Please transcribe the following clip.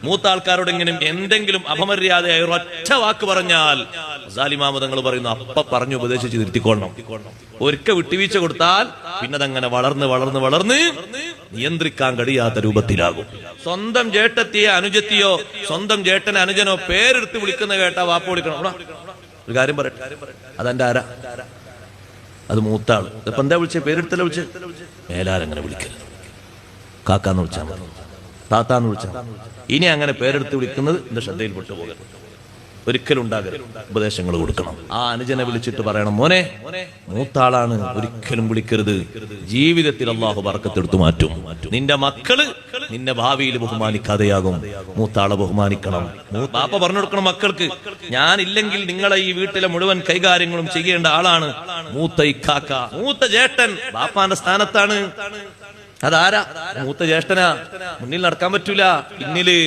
മൂത്ത ആൾക്കാരോട് എന്തെങ്കിലും അപമര്യാദയായ ഒരൊറ്റ വാക്ക് പറഞ്ഞാൽ തങ്ങൾ പറയുന്നു അപ്പ പറഞ്ഞു ഉപദേശിച്ച് തിരുത്തിക്കൊള്ളണം. ഒരിക്കൽ വിട്ടുവീഴ്ച കൊടുത്താൽ പിന്നെ അതങ്ങനെ വളർന്ന് വളർന്ന് വളർന്ന് നിയന്ത്രിക്കാൻ കഴിയാത്ത രൂപത്തിലാകും. സ്വന്തം ജേട്ടത്തിയോ അനുജത്തിയോ സ്വന്തം ചേട്ടനെ അനുജനോ പേരെടുത്ത് വിളിക്കുന്ന കേട്ടാ വാപ്പ വിളിക്കണം. ഒരു കാര്യം പറയട്ടെ, അതെന്റെ ആരാ? അത് മൂത്താള്. ഇപ്പൊ എന്താ വിളിച്ചേ? പേരെടുത്തല്ല വിളിച്ചേ? മേലാലങ്ങനെ വിളിക്കരുത്. കാക്കാന്ന് വിളിച്ചാൽ മതി, താത്താന്ന് വിളിച്ചാൽ മതി. ഇനി അങ്ങനെ പേരെടുത്ത് വിളിക്കുന്നത് എന്റെ ശ്രദ്ധയിൽ പെട്ടുപോകരുത്, ഒരിക്കലും ഉണ്ടാകരുത്. ഉപദേശങ്ങൾ കൊടുക്കണം. ആ അനുജനെ വിളിച്ചിട്ട് പറയണം, മോനെ മൂത്താളാണ്, ഒരിക്കലും വിളിക്കരുത്. ജീവിതത്തിൽ അള്ളാഹു ബർക്കത്തെടുത്തു മാറ്റും. നിന്റെ മക്കള് നിന്നെ ഭാവിയിൽ ബഹുമാനിക്കാതെയാകും. മൂത്താളെ ബഹുമാനിക്കണം. ബാപ്പ പറഞ്ഞു കൊടുക്കണം മക്കൾക്ക്, ഞാനില്ലെങ്കിൽ നിങ്ങളെ ഈ വീട്ടിലെ മുഴുവൻ കൈകാര്യങ്ങളും ചെയ്യേണ്ട ആളാണ് മൂത്ത ഇക്കാക്ക. മൂത്ത ചേട്ടൻ ബാപ്പാന്റെ സ്ഥാനത്താണ്. അതാരാ? മൂത്ത ജ്യേഷ്ഠനാ. മുന്നിൽ നടക്കാൻ പറ്റൂല, പിന്നില്